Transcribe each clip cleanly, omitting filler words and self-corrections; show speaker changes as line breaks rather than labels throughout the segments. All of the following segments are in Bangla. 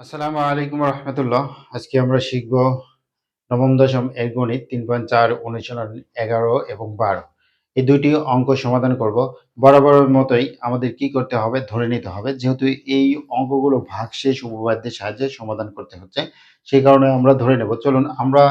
আসসালামু আলাইকুম রহমতুল্লাহ। আজকে আমরা শিখব নবম দশম এর গণিত 3.4 অনুশীলন 11 এবং 12। এই দুইটি অঙ্ক সমাধান করব। বরাবরের মতোই আমাদের কি করতে হবে, ধরে নিতে হবে, যেহেতু এই অঙ্কগুলো ভাগশেষ উপপাদ্যের সাহায্যে সমাধান করতে হচ্ছে, সেই কারণে আমরা ধরে নেব। চলুন, আমরা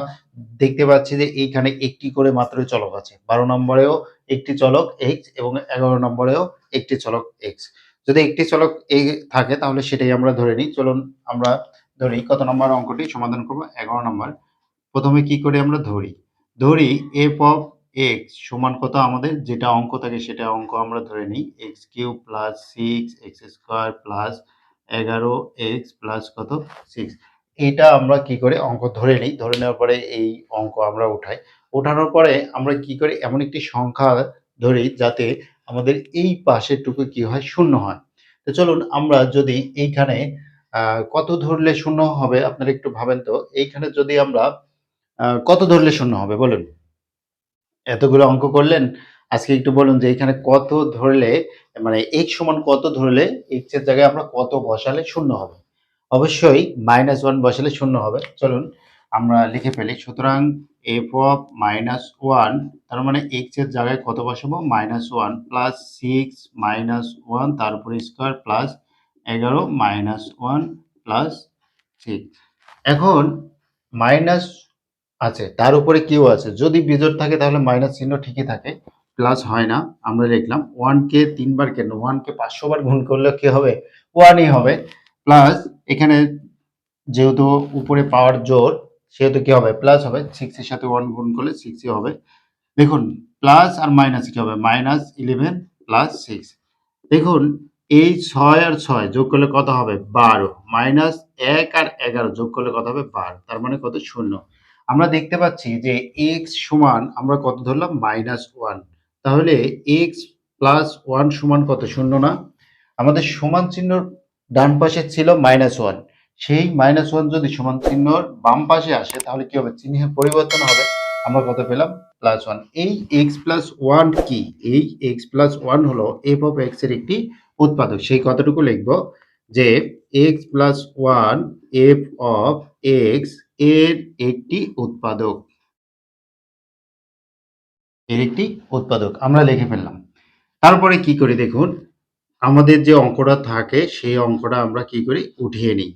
দেখতে পাচ্ছি যে এইখানে একটি করে মাত্রই চলক আছে। 12 নম্বরেও একটি চলক এক্স এবং 11 নম্বরেও একটি চলক এক্স। যদি একটি চলক এ থাকে তাহলে সেটাই আমরা ধরে নিই। চলুন আমরা ধরি কত নম্বর অঙ্কটি সমাধান করব, 11 নম্বর। প্রথমে কি করে আমরা ধরি এফ অফ এক্স সমান কত, আমাদের যেটা অঙ্ক থাকে সেটা অঙ্ক আমরা ধরে নিই, x cube plus 6 x square plus 11 x plus কত 6। এটা আমরা কি করে অঙ্ক ধরে নিই, ধরে নেওয়ার পরে এই অঙ্ক আমরা উঠাই। ওঠানোর পরে আমরা কি করি, এমন একটি সংখ্যা ধরি যাতে আমাদের এই পাশের টুকু কি হয়, শূন্য হয়। তো চলুন আমরা যদি এইখানে কত ধরলে শূন্য হবে, আপনারা একটু ভাবেন তো। এইখানে যদি আমরা কত ধরলে শূন্য হবে বলুন? এতগুলো অঙ্ক করলেন, আজকে একটু বলুন যে এখানে কত ধরলে, মানে x সমান কত ধরলে x এর জায়গায় আমরা কত বসালে শূন্য হবে? অবশ্যই -1 বসালে শূন্য হবে। চলুন আমরা লিখে ফেলি। সুতরাং f অফ -1, তার মানে x এর জায়গায় কত বসাবো, -1 প্লাস 6 -1 তার উপরে স্কয়ার প্লাস 11 -1 প্লাস 6। এখন মাইনাস আছে, তার উপরে কিউ আছে। যদি বিজোড় থাকে তাহলে মাইনাস চিহ্ন ঠিকই থাকে, প্লাস হয় না। আমরা লিখলাম 1 কে 3 বার, কেন 1 কে 500 বার গুণ করলে কি হবে, 1ই হবে। প্লাস এখানে যেহেতু উপরে পাওয়ার জোর, সেহেতু কি হবে, প্লাস হবে। 6 এর সাথে 1 গুণ করলে 6ই হবে। দেখুন প্লাস আর মাইনাস কি হবে, -11 প্লাস 6। দেখুন এই 6 আর 6 যোগ করলে কত হবে, 12। -1 আর 11 যোগ করলে কত হবে, 12। তার মানে কত, শূন্য। আমরা দেখতে পাচ্ছি যে x সমান আমরা কত ধরলাম, -1। তাহলে x প্লাস 1 সমান কত, শূন্য না? আমাদের সমান চিহ্নর ডান পাশে ছিল -1, সেই -1 যদি সমান চিহ্নর বাম পাশে আসে তাহলে কি হবে, চিহ্নের পরিবর্তন হবে। আমরা কত পেলাম, +1। এই x প্লাস 1 কি, এই x প্লাস 1 হলো f অফ x এর একটি উৎপাদক। সেই কথাটুকু লিখব যে x plus 1 f of x এর একটি উৎপাদক, এর একটি উৎপাদক আমরা লিখে ফেললাম। তারপরে কি করি দেখুন, আমাদের যে অঙ্কটা থাকে সেই অঙ্কটা আমরা কি করি, উঠিয়ে নিই,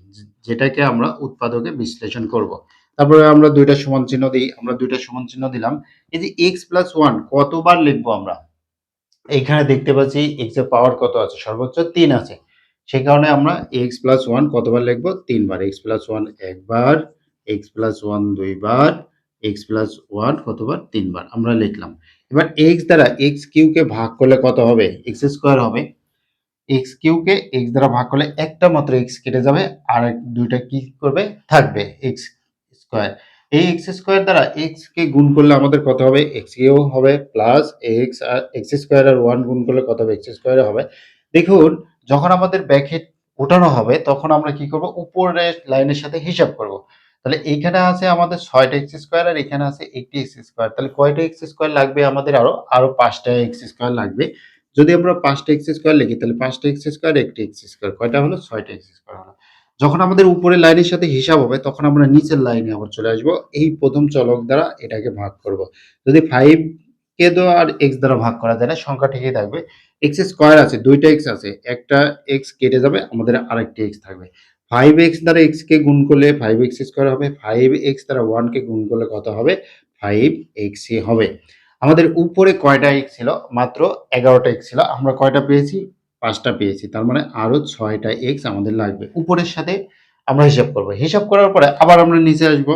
যেটাকে আমরা উৎপাদকে বিশ্লেষণ করব। তারপরে আমরা দুইটা সমান চিহ্ন দিই, আমরা দুইটা সমান চিহ্ন দিলাম। এই যে x প্লাস 1 কতবার লিখবো আমরা, এখানে দেখতে পাচ্ছি x এর পাওয়ার কত আছে, সর্বোচ্চ 3 আছে। সেই কারণে আমরা x প্লাস 1 কতবার লিখবো, 3 বার। x প্লাস 1 একবার, x প্লাস 1 দুইবার, x প্লাস 1 কতবার, 3 বার আমরা লিখলাম। এবার x দ্বারা x কিউ কে ভাগ করলে কত হবে, x স্কয়ার হবে। x কিউ কে x দ্বারা ভাগ করলে একটা মাত্র x কেটে যাবে, আর দুইটা কি করবে, থাকবে, x স্কয়ার। এই x স্কয়ার দ্বারা x কে গুণ করলে আমাদের কত হবে, x কিউ হবে প্লাস x, আর x স্কয়ার আর 1 গুণ করলে কত হবে, x স্কয়ার হবে। দেখুন যখন আমাদের ব্র্যাকেট উঠানো হবে তখন আমরা কি করব, উপরের লাইনের সাথে হিসাব করব। তাহলে এইখানে আছে আমাদের 6টা x স্কয়ার আর এখানে আছে একটি x স্কয়ার। তাহলে কয়টা x স্কয়ার লাগবে আমাদের, আরো 5টা x স্কয়ার লাগবে। যদি আমরা 5টা এক্স স্কয়ার লিখি তাহলে 5টা এক্স স্কয়ার, একটি এক্স স্কয়ার, কয়টা হলো, 6টা এক্স স্কয়ার হলো। যখন আমাদের উপরের লাইনের সাথে হিসাব হবে তখন আমরা নিচের লাইনে আবার চলে আসব, এই প্রথম চলক দ্বারা এটাকে ভাগ করব। যদি 5 কে তো আর এক্স দ্বারা ভাগ করা যায় না, সংখ্যা ঠিকই থাকবে। এক্স স্কয়ার আছে, দুইটা এক্স আছে, একটা এক্স কেটে যাবে, আমাদের আরেকটি এক্স থাকবে। 5x দ্বারা x কে গুণ করলে 5x স্কয়ার হবে, 5x দ্বারা 1 কে গুণ করলে কত হবে, 5x হবে। আমাদের উপরে কয়টা x ছিল, মাত্র 11টা x ছিল, আমরা কয়টা পেয়েছি, 5টা পেয়েছি। তার মানে আরো 6টা x আমাদের লাগবে। উপরের সাথে আমরা হিসাব করব, হিসাব করার পরে আবার আমরা নিচে আসব।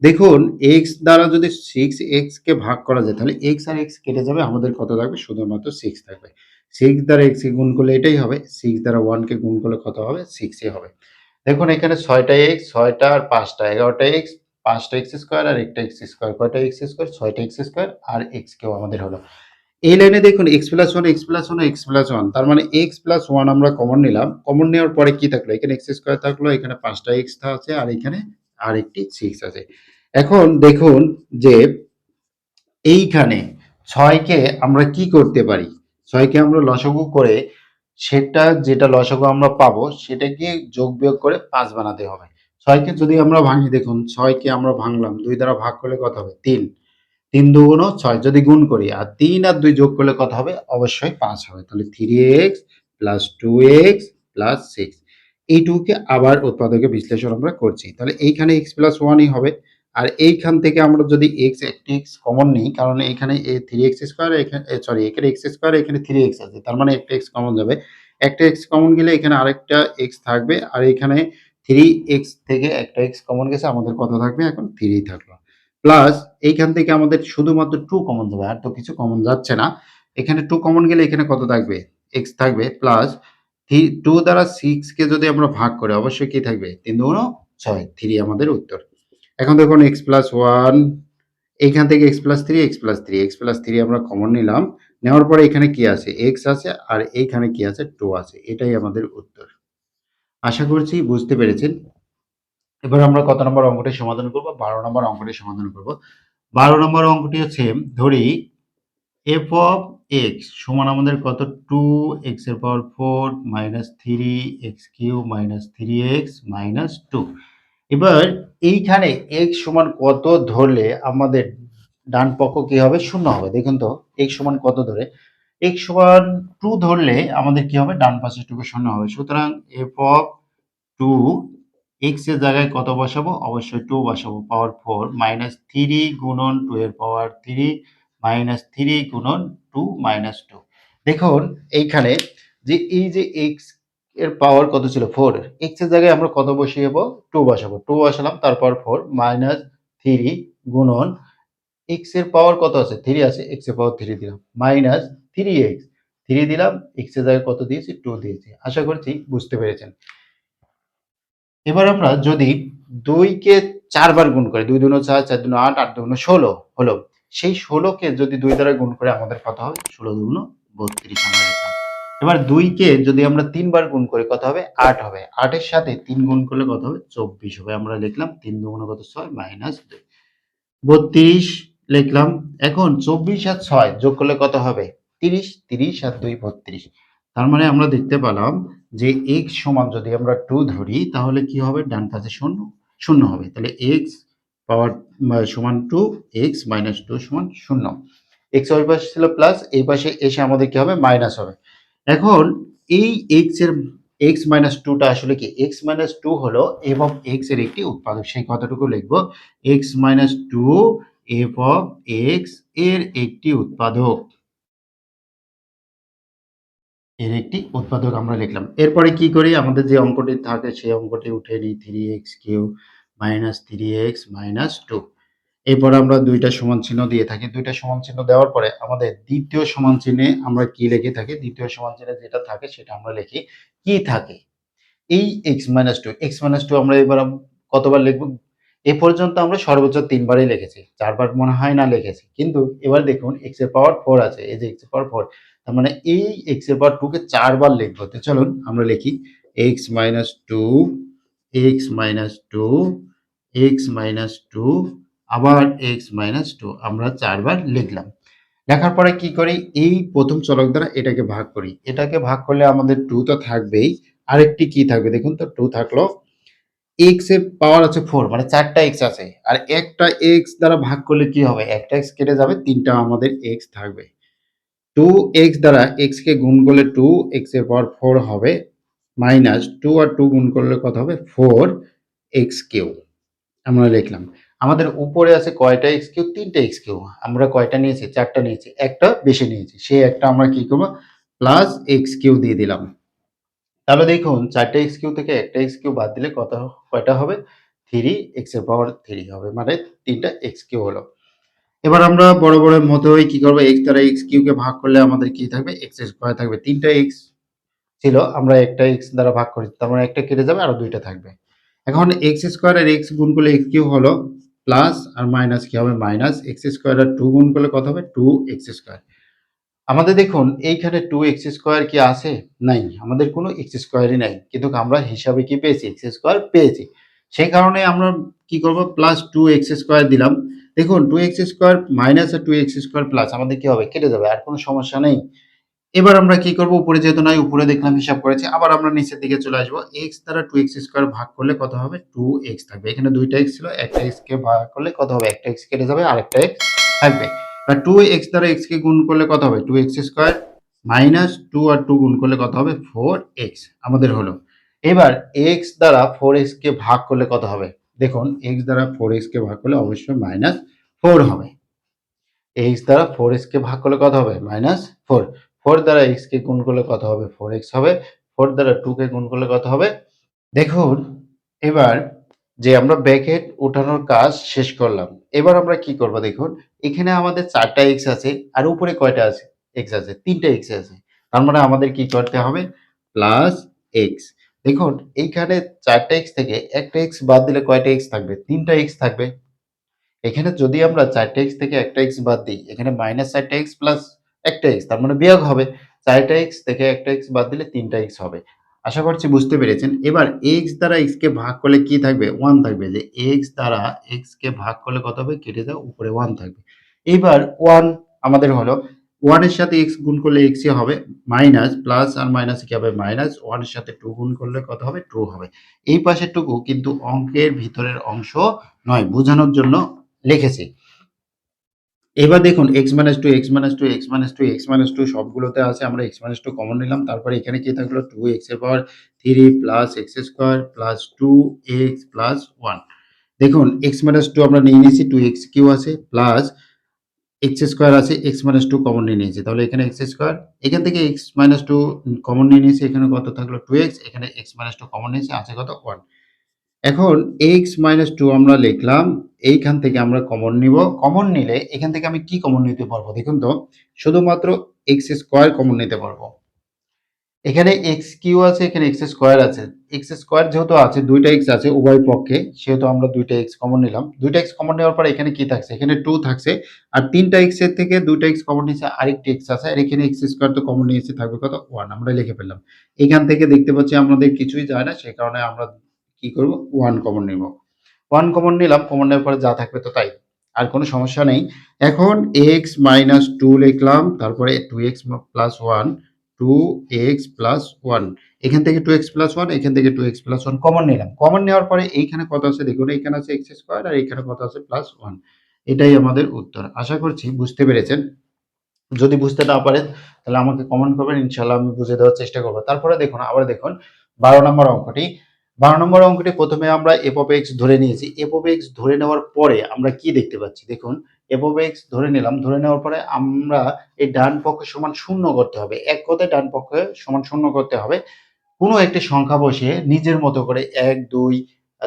দেখুন x দ্বারা যদি 6x কে ভাগ করা যায় তাহলে x আর x কেটে যাবে, আমাদের কত থাকবে, শুধুমাত্র 6 থাকবে। 6 দ্বারা x কে গুণ করলে এটাই হবে, 6 দ্বারা 1 কে গুণ করলে কত হবে, 6ই হবে। দেখুন এখানে 6টা x, 6টা আর 5টা 11টা x, 5টা এক্স স্কয়ার আর একটা এক্স স্কয়ার, কয়টা এক্স স্কয়ার, 6টা এক্স স্কয়ার, আর এক্স কেও আমাদের হলো। এই লাইনে দেখুন x plus 1 x plus 1 x plus 1, তার মানে x প্লাস 1 আমরা কমন নিলাম। কমন নেওয়ার পরে কি থাকলো, এখানে x স্কয়ার থাকলো, এখানে 5টা x আছে, আর এখানে আরেকটি 6 আছে। এখন দেখুন যে এইখানে 6 কে আমরা কি করতে পারি, 6 কে আমরা লসাগু করে সেটা যেটা লসাগু আমরা পাবো সেটাকে যোগ বিয়োগ করে ৫ বানাতে হবে। ৬ কে যদি আমরা ভাঙি, দেখুন ৬ কে আমরা ভাঙলাম, ২ দ্বারা ভাগ করলে কত হবে? ৩। ৩ দুগুণ ৬ যদি গুণ করি আর ৩ আর ২ যোগ করলে কত হবে? অবশ্যই ৫ হবে। তাহলে 3x প্লাস 2x প্লাস 6, এইটুকুকে আবার উৎপাদকে বিশ্লেষণ আমরা করছি। তাহলে এইখানে x প্লাস 1ই হবে। আর এইখান থেকে আমরা যদি একটা x কমন নিই, কারণ এইখানে 3x স্কোয়ার, এখানে এখানে x স্কোয়ার, এখানে 3x আছে, তার মানে একটা x কমন যাবে। একটা x কমন গেলে এখানে আরেকটা x থাকবে, আর এখানে 3x থেকে একটা x কমন গেছে, আমাদের কত থাকবে? এখন 3 থাকলো। প্লাস এইখান থেকে আমাদের শুধুমাত্র 2 কমন যাবে, আর তো কিছু কমন যাচ্ছে না। এখানে 2 কমন গেলে এখানে কত থাকবে? x থাকবে। প্লাস 2 দ্বারা 6 কে যদি আমরা ভাগ করি, অবশ্যই কি থাকবে? 3 দুগুণ 6, 3 আমাদের উত্তর। এখন দেখুন x প্লাস 1, এইখান থেকে x প্লাস 3, x প্লাস 3 আমরা কমন নিলাম। নেওয়ার পরে এখানে কি আছে? x আছে, আর এইখানে কি আছে? 2 আছে। এটাই আমাদের উত্তর। আশা করছি বুঝতে পেরেছেন। এবার আমরা কত নম্বর অঙ্কটি সমাধান করব? 12 নম্বর অঙ্কটি সমাধান করব। 12 নম্বর অঙ্কটি হচ্ছে, ধরি f of x সমান আমাদের কত? 2x এর পাওয়ার 4 minus 3x cube minus 3x minus 2। এবার এইখানে x সমান কত ধরলে আমাদের ডান পক্ষ কি হবে? শূন্য হবে। দেখুন তো x সমান কত ধরে? x সমান 2 ধরলে আমাদের কি হবে? ডান পাশেরটুকু শূন্য হবে। সুতরাং f of 2, x এর জায়গায় কত বসাবো? অবশ্যই 2 বসাবো। পাওয়ার 4 মাইনাস 3 গুণন 2 এর পাওয়ার 3 মাইনাস 3 গুণন 2 মাইনাস 2। দেখুন এইখানে যে এই যে x এর পাওয়ার কত ছিল? 4। x এর জায়গায় আমরা কত বসাবো? 2 বসাবো। 2 বসালাম, তারপর 4 মাইনাস 3 গুণন x এর পাওয়ার কত আছে? 3 আছে, x এর পাওয়ার 3 দিলাম। মাইনাস 3x, 3 দিলাম, x এর জায়গায় কত দিয়েছি? 2 দিয়েছি। আশা করছি বুঝতে পেরেছেন। এবার আমরা যদি 2 কে 4 বার গুণ করি, 2 দুগুণ 4, 4 দুগুণ 8, 8 দুগুণ 16 হলো। সেই 16 কে যদি 2 দ্বারা গুণ করে আমাদের কত হবে? 16 দুগুণ 32 আমরা লিখলাম। এবার 2 কে যদি আমরা 3 বার গুণ করি কত হবে? 8 হবে। 8 এর সাথে 3 গুণ করলে কত হবে? 24 হবে। আমরা লিখলাম 3 দুগুণ কত? 6 মাইনাস 2, 32 লিখলাম। এখন 24 আর 6 যোগ করলে কত হবে? 30, 30 আর 2 32। তার মানে আমরা দেখতে পেলাম যে x সমান যদি আমরা 2 ধরি, তাহলে কি হবে? ডান পাশে শূন্য, শূন্য হবে। তাহলে x পাওয়ার সমান 2, x মাইনাস 2 সমান 0। x ওই পাশে ছিল প্লাস, এই পাশে এসে আমাদের কি হবে? মাইনাস হবে। এখন এই x মাইনাস 2 টা আসলে কি? x মাইনাস 2 হলো f অফ x এর একটি উৎপাদক। সেই কথাটুকু লিখবো, x minus 2 f of x এর একটি উৎপাদক। এর একটি উৎপাদক আমরা লিখলাম। এরপরে কি করি? আমাদের যে অঙ্কটি থাকে সেই অঙ্কটি উঠে নিই, 3x cube minus 3x minus 2। এরপর আমরা 2টা সমান চিহ্ন দিয়ে থাকি। 2টা সমান চিহ্ন দেওয়ার পরে আমাদের দ্বিতীয় সমান চিহ্নে আমরা কি লিখে থাকি? দ্বিতীয় সমান চিহ্নে যেটা থাকে সেটা আমরা লিখি। কি থাকে? এই x মাইনাস 2 আমরা এবার কতবার লিখব? এ পর্যন্ত আমরা সর্বোচ্চ 3 বারই লিখেছি। 4 বার মনে হয় না লিখেছি। কিন্তু এবার দেখুন x এর পাওয়ার 4 আছে। এই যে x এর পাওয়ার 4, তার মানে এই x এর পাওয়ার 2 কে 4 বার লিখব। তো চলুন আমরা লিখি x minus 2, x minus 2, x minus 2, আবার x মাইনাস 2 আমরা 4 বার লিখলাম। লেখার পরে কি করি? এই প্রথম চলক দ্বারা এটাকে ভাগ করি। এটাকে ভাগ করলে আমাদের 2 তো থাকবেই। আরেকটি কি থাকবে? দেখুন তো 2 থাকলো। x এর পাওয়ার আছে 4, মানে 4টা x আছে। আর একটা x দ্বারা ভাগ করলে কি হবে? একটা x কেটে যাবে, 3টা আমাদের x থাকবে। 2x দ্বারা x কে গুণ করলে 2x এর পাওয়ার 4 হবে, মাইনাস 2 আর 2 গুণ করলে কত হবে? 4x কিউব আমরা লিখলাম। আমাদের উপরে আছে কয়টা x কিউব? 3টা x কিউব। আমরা কয়টা নিয়েছি? 4টা নিয়েছি। একটা বেশি নিয়েছি। সেই একটা আমরা কি করব? প্লাস x কিউব দিয়ে দিলাম। তাহলে দেখুন 4টা x কিউব থেকে একটা x কিউব বাদ দিলে কয়টা হবে? 3x এর পাওয়ার 3 হবে। মানে 3টা x কিউব হলো। এবার আমরা বরাবরের মতোই কি করব? x দ্বারা x কিউব কে ভাগ করলে আমাদের কি থাকবে? x স্কয়ার থাকবে। 3টা x ছিল, আমরা একটা x দ্বারা ভাগ করেছি। তার মানে একটা কেটে যাবে, আরো 2টা থাকবে। এখন x স্কয়ার আর x গুণ করলে x কিউব হলো, প্লাস আর মাইনাস কি হবে? মাইনাস x স্কয়ার আর 2 গুণ করলে কত হবে? 2x square. আমাদের দেখুন এইখানে 2x স্কয়ার কি আছে? নাই। আমাদের কোনো x স্কয়ারই নাই। কিন্তু আমরা হিসাবে কি পেয়েছি? x স্কয়ার পেয়েছি। সেই কারণে আমরা কি করব? প্লাস 2x স্কয়ার দিলাম। দেখুন 2x স্কয়ার মাইনাস আর 2x স্কয়ার প্লাস আমাদের কি হবে? কেটে যাবে। আর কোনো সমস্যা নেই। এবার আমরা কি করব, উপরে যেহেতু নাই, উপরে দেখলাম হিসাব করেছি, আবার আমরা নিচের দিকে চলে আসবো। x দ্বারা 2x স্কয়ার ভাগ করলে কত হবে? 2x থাকবে। এখানে দুইটা x ছিল, একটা x কে ভাগ করলে কত হবে? একটা x কেটে যাবে, আরেকটা x থাকবে। এবার 2x দ্বারা x কে গুণ করলে কত হবে? 2x স্কয়ার মাইনাস 2 আর 2 গুণ করলে কত হবে? 4x আমাদের হলো। এবার x দ্বারা 4x কে ভাগ করলে কত হবে? দেখুন x দ্বারা 4x কে ভাগ করলে অবশ্যই মাইনাস 4 হবে। x দ্বারা 4x কে ভাগ করলে কত হবে? মাইনাস 4। 4 দ্বারা x কে গুণ করলে কত হবে? 4x হবে। 4 দ্বারা 2 কে গুণ করলে কত হবে? দেখুন এবার যে আমরা ব্র্যাকেট উঠানোর কাজ শেষ করলাম। এবার আমরা কি করব দেখুন, এখানে আমাদের ৪ টা x আছে আর উপরে কয়টা আছে? x আছে। ৩ টা x আছে। তার মানে আমাদের কি করতে হবে? Plus x। দেখুন এইখানে ৪ টা x থেকে একটা x বাদ দিলে কয়টা x থাকবে? ৩ টা x থাকবে। এখানে যদি আমরা ৪ টা x থেকে একটা x বাদ দিই, এখানে -৪ টা x প্লাস একটা x, তার মানে বিয়োগ হবে। ৪ টা x থেকে একটা x বাদ দিলে ৩ টা x হবে। আশা করছি বুঝতে পেরেছেন। এবার x দ্বারা x কে ভাগ করলে কি থাকবে? 1 থাকবে। যে x দ্বারা x কে ভাগ করলে কত হবে? কেটে যাও, উপরে 1 থাকবে। এবার 1 আমাদের হলো, 1 এর সাথে x গুণ করলে x ই হবে, মাইনাস প্লাস আর মাইনাসে কি হবে? মাইনাস, 1 এর সাথে 2 গুণ করলে কত হবে? 2 হবে। এই পাশেরটুকু কিন্তু অঙ্কের ভিতরের অংশ নয়, বোঝানোর জন্য লিখেছি। এবার দেখুন x - 2, x - 2, x - 2, x - 2 সবগুলোতে আছে। আমরা x - 2 কমন নিলাম। তারপরে এখানে কি থাকলো? 2x এর পাওয়ার 3 plus x square plus 2x plus 1। দেখুন x - 2 আমরা নিয়ে নিয়েছি, 2x কিউ আছে প্লাস x স্কয়ার আছে, x - 2 কমন নিয়ে নিয়েছি। তাহলে এখানে x স্কয়ার, এখান থেকে x - 2 কমন নিয়ে নিয়েছি। এখানে কত থাকলো? 2x, এখানে x - 2 কমন নিয়েছি, আছে কত? 1। এখন x - 2 আমরা লিখলাম। এইখান থেকে আমরা কমন নিব। কমন নিলে এখান থেকে আমি কি কমন নিতে পারবো? দেখুন তো, শুধুমাত্র x স্কয়ার কমন নিতে পারবো। এখানে x কিউ আছে, এখানে x স্কয়ার আছে। x স্কয়ার যেহেতু আছে, ২ টা x আছে উভয় পক্ষে, সেহেতু আমরা ২ টা x কমন নিলাম। ২ টা x কমন নেওয়ার পরে এখানে কি থাকছে? এখানে 2 থাকছে। আর ৩ টা x এর থেকে ২ টা x কমন নিয়েছে, আরেকটি x আছে। আর এখানে x স্কয়ার তো কমন নিয়েছি, থাকবে কত? 1। আমরা লিখে ফেললাম। এখান থেকে দেখতে পাচ্ছি আমাদের কিছুই যায় না, সে কারণে আমরা কি করব? 1 কমন নিব। 1 কমন নিলাম, কমন নেওয়ার পরে যা থাকবে তো তাই। আর কোনো সমস্যা নেই। এখন x - 2 লিখলাম, তারপরে 2x প্লাস 1, 2x প্লাস 1। এখান থেকে 2x প্লাস 1, এখান থেকে 2x প্লাস 1 কমন নিলাম। কমন নেওয়ার পরে এইখানে কত আছে দেখুন, এইখানে আছে x স্কয়ার আর এইখানে কত আছে? প্লাস 1। এটাই আমাদের উত্তর। আশা করছি বুঝতে পেরেছেন। যদি বুঝতে না পারেন তাহলে আমাকে কমেন্ট করবেন, ইনশাআল্লাহ আমি বুঝিয়ে দেওয়ার চেষ্টা করব। তারপরে দেখুন, আবার দেখুন ১২ নম্বর অঙ্কটি। ১২ নম্বর অঙ্কটি প্রথমে আমরা f of x ধরে নিয়েছি। f of x ধরে নেওয়ার পরে আমরা কি দেখতে পাচ্ছি? দেখুন f of x ধরে নিলাম। ধরে নেওয়ার পরে আমরা এই ডান পক্ষ সমান 0 করতে হবে। এক কথায় ডান পক্ষ সমান 0 করতে হবে। কোনো একটি সংখ্যা বসিয়ে নিজের মতো করে ১, ২,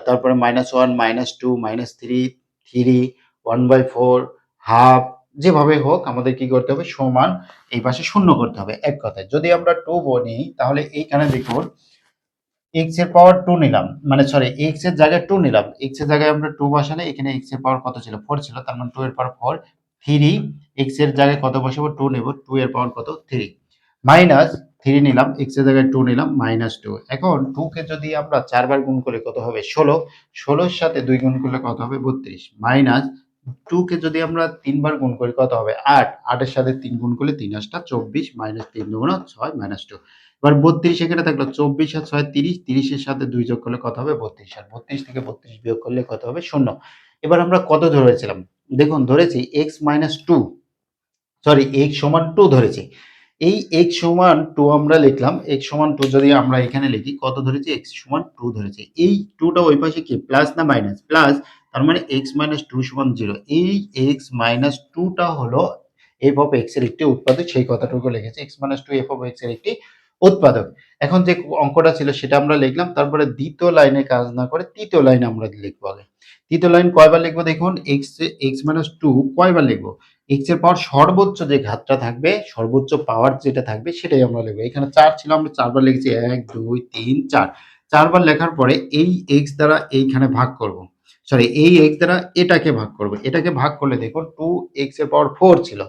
তারপরে -1, -2, -3, 3, 1/4, হাফ, যেভাবে হোক আমাদের কি করতে হবে? সমান এই পাশে 0 করতে হবে। এক কথায় যদি আমরা 2 নিই তাহলে এইখানে দেখুন x এর পাওয়ার 2 নিলাম। মানে সরি, x এর জায়গায় 2 নিলাম। x এর জায়গায় আমরা 2 বসালে এখানে x এর পাওয়ার কত ছিল? 4 ছিল। তার মানে 2 এর পাওয়ার 4, 3, x এর জায়গায় কত বসাবো? 2 নেব। 2 এর পাওয়ার কত? 3। মাইনাস 3 নিলাম, x এর জায়গায় 2 নিলাম, -2। এখন 2 কে যদি আমরা ৪ বার গুণ করি কত হবে? ১৬। ১৬ এর সাথে ২ গুণ করলে কত হবে? ৩২। মাইনাস 2 কে যদি আমরা ৩ বার গুণ করি কত হবে? ৮। ৮ এর সাথে ৩ গুণ করলে ৩ ৮ ২৪, মাইনাস ৩ দুগুণ ৬, -2। এবার ৩২ এখানে থাকলো, ২৪ আর ৬ ৩০, ৩০ এর সাথে ২ যোগ করলে কত হবে? ৩২। আর ৩২ থেকে ৩২ বিয়োগ করলে কত হবে? ০। এবার আমরা কত ধরেছিলাম? দেখুন ধরেছি x - 2, সরি x সমান 2 ধরেছি। এই x সমান 2 আমরা লিখলাম। x সমান 2 যদি আমরা এখানে লিখি, কত ধরেছি? x সমান 2 ধরেছি। এই 2 টা ওই পাশে কি প্লাস না মাইনাস? প্লাস। তার মানে x - 2 সমান 0। এই x - 2 টা হলো f of x এর একটি উৎপাদক, সেই কথাটুকু লিখেছি। x - 2 f of x এর একটি উৎপাদক। এখন যে অঙ্কটা ছিল সেটা আমরা লিখলাম। তারপরে দ্বিতীয় লাইনে কাজ না করে তৃতীয় লাইনে আমরা লিখব আগে। তৃতীয় লাইন কয়বার লিখব দেখুন, x - 2 কয়বার লিখব? x এর পাওয়ার সর্বোচ্চ যে ঘাতটা থাকবে, সর্বোচ্চ পাওয়ার যেটা থাকবে সেটাই আমরা লিখব। এখানে ৪ ছিল, আমরা ৪ বার লিখেছি। ১, ২, ৩, ৪। ৪ বার লেখার পরে এই x দ্বারা এইখানে ভাগ করব। সরি, এই x দ্বারা এটাকে ভাগ করব। এটাকে ভাগ করলে দেখুন 2x এর পাওয়ার 4 ছিল।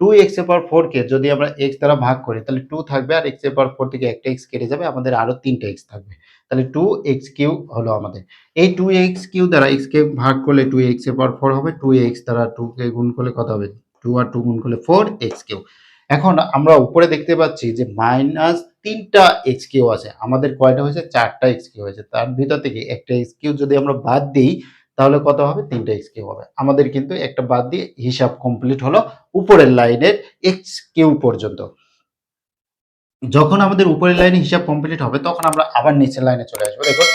2x এর পাওয়ার 4 কে যদি আমরা x দ্বারা ভাগ করি তাহলে 2 থাকবে, আর x এর পাওয়ার 4 থেকে একটা x কেটে যাবে, আমাদের আরো ৩ টা x থাকবে। তাহলে 2x³ হলো আমাদের। এই 2x³ দ্বারা x কে ভাগ করলে 2x এর পাওয়ার 4 হবে। 2x দ্বারা 2 কে গুণ করলে কত হবে? 2 আর 2 গুণ করলে 4x³। এখন আমরা উপরে দেখতে পাচ্ছি যে মাইনাস 3টা এক্স কিউ আছে, আমাদের কয়টা হয়েছে 4টা এক্স কিউ হয়েছে, তার ভিতর থেকে একটা এক্স কিউ যদি আমরা বাদ দিই তাহলে কত হবে 3টা এক্স কিউ হবে। আমাদের কিন্তু একটা বাদ দিয়ে হিসাব কমপ্লিট হলো উপরের লাইনের এক্স কিউ পর্যন্ত। যখন আমাদের উপরের লাইনে হিসাব কমপ্লিট হবে তখন আমরা আবার নিচের লাইনে চলে আসবো। দেখো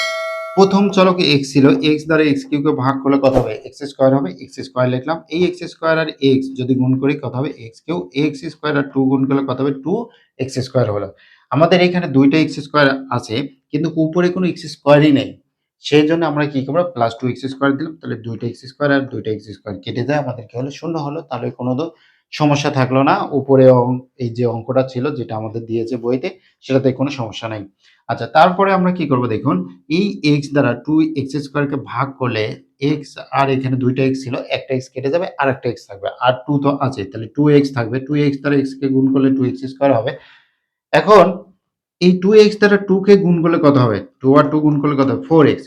প্রথম চলকে এক্স ছিল, এক্স দ্বারা এক্স কিউকে ভাগ করলে কত হবে এক্স স্কোয়ার হবে, এক্স স্কোয়ার লিখলাম। এই এক্স স্কোয়ার আর এক্স যদি গুণ করি কত হবে এক্স কিউ, এক্স স্কোয়ার আর 2 গুণ করলে কত হবে 2 এক্স স্কোয়ার হলো। আমাদের এখানে দুইটা এক্স স্কোয়ার আছে কিন্তু উপরে কোনো এক্স স্কোয়ারই নেই, সেই জন্য আমরা কি করবো প্লাস 2 এক্স স্কোয়ার দিলাম, তাহলে দুইটা এক্স স্কোয়ার আর দুইটা এক্স স্কোয়ার কেটে যায়, আমাদের কি হলো শূন্য হলো। তাহলে কোনো সমস্যা থাকলো না, উপরে এই যে অঙ্কটা ছিল যেটা আমাদের দিয়েছে বইতে সেটাতে কোনো সমস্যা নাই। আচ্ছা তারপরে আমরা কি করব দেখুন, এই এক্স দ্বারা 2 এক্স স্কোয়ারকে ভাগ করলে এক্স আর এখানে দুইটা এক্স ছিল, একটা এক্স কেটে যাবে আর একটা এক্স থাকবে, আর 2 তো আছে তাহলে 2 এক্স থাকবে, 2 এক্স দ্বারা এক্স কে গুণ করলে 2 এক্স স্কোয়ার হবে। এখন এই 2 এক্স দ্বারা 2 কে গুণ করলে কত হবে, 2 আর 2 গুণ করলে কত হবে 4 এক্স।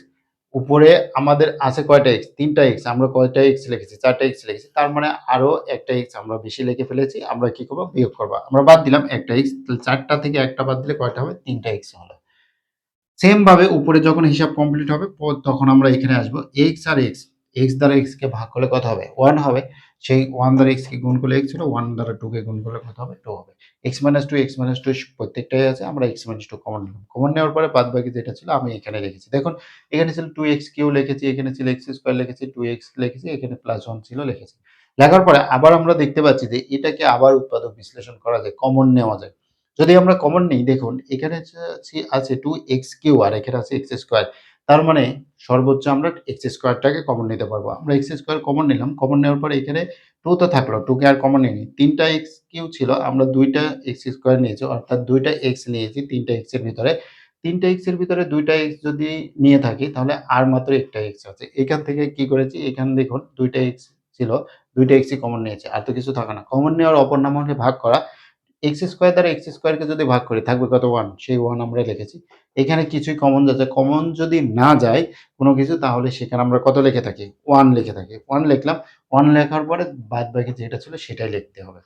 উপরে আমাদের আছে কয়টা এক্স 3টা এক্স, আমরা কয়টা এক্স লিখেছি 4টা এক্স লিখেছি, তার মানে আরো একটা এক্স আমরা বেশি লিখে ফেলেছি, আমরা কি করব বিয়োগ করব, আমরা বাদ দিলাম একটা এক্স, তাহলে 4টা থেকে একটা বাদ দিলে কয়টা হবে 3টা এক্স হলো। সেম ভাবে উপরে যখন হিসাব কমপ্লিট হবে তখন আমরা এখানে আসবো এক্স আর এক্স, এক্স দ্বারা এক্স কে ভাগ করলে কত হবে 1 হবে, সেই 1 দ্বারা এক্স কে গুণ করলে এক্স হলো, 1 দ্বারা 2 কে গুণ করলে কত হবে 2 হবে। X minus two x minus two প্রত্যেকটাই আছে, আমরা এক্স মাইনাস টু কমন নিলাম, কমন নেওয়ার পরে বাদ বাকি যেটা ছিল আমি এখানে রেখেছি। দেখুন এখানে ছিল 2 এক্স কিউ লিখেছি, এখানে ছিল এক্স স্কোয়ার লিখেছি, 2 এক্স লিখেছি, এখানে প্লাস 1 ছিল লিখেছি। লেখার পরে আবার আমরা দেখতে পাচ্ছি যে এটাকে আবার উৎপাদক বিশ্লেষণ করা যায়, কমন নেওয়া যায়। যদি আমরা কমন নিই দেখুন এখানে আছে 2 এক্স কিউ আর এখানে আছে এক্স স্কোয়ার, তার মানে সর্বোচ্চ আমরা এক্স স্কোয়ারটাকে কমন নিতে পারবো। আমরা এক্স স্কোয়ার কমন নিলাম, কমন নেওয়ার পরে এখানে 2 তো থাকলো, 2 কে আর কমন নিইনি, 3টা এক্স কিউ ছিল, আমরা 2টা এক্স স্কোয়ার নিয়েছি অর্থাৎ 2টা এক্স নিয়েছি 3টা এক্স এর ভিতরে, 3টা এক্স এর ভিতরে 2টা এক্স যদি নিয়ে থাকি তাহলে আর মাত্র একটা এক্স আছে। এখান থেকে কি করেছি, এখানে দেখুন 2টা এক্স ছিল, 2টা এক্সই কমন নিয়েছে, আর তো কিছু থাকে না। কমন নেওয়ার অপর নাম হচ্ছে ভাগ করা, এক্স স্কোয়ার দ্বারা এক্স স্কোয়ারকে যদি ভাগ করি থাকবে কত 1, সেই 1 আমরা লিখেছি। এখানে কিছুই কমন যাচ্ছে, কমন যদি না যায় কোনো কিছু তাহলে সেখানে আমরা কত লিখে থাকি 1 লিখে থাকি, 1 লিখলাম, 1 লেখার পরে বাদ বাকি যেটা ছিল সেটাই লিখতে হবে,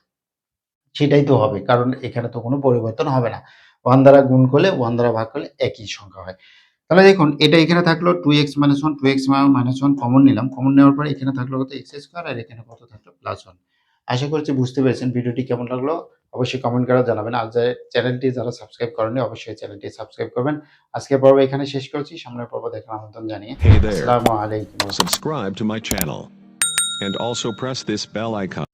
সেটাই তো হবে কারণ এখানে তো কোনো পরিবর্তন হবে না। 1 দ্বারা গুণ করলে 1 দ্বারা ভাগ করলে একই সংখ্যা হয়। তাহলে দেখুন এটা এখানে থাকলো 2x - 1, 2x - 1 কমন নিলাম। কমন নেওয়ার পরে এখানে থাকলো কত x স্কয়ার আর এখানে কত থাকলো +1। আশা করছি বুঝতে পেরেছেন। ভিডিওটি কেমন লাগলো অবশ্যই কমেন্ট করে জানাবেন। আর চ্যানেলটি যারা সাবস্ক্রাইব করেননি অবশ্যই চ্যানেলটি সাবস্ক্রাইব করবেন। আজকের পর্ব এখানে শেষ করছি। সামনের পর্ব দেখার আমন্ত্রণ জানিয়ে
Hey there.
আসসালামু আলাইকুম।
Subscribe to my channel and also press this bell icon.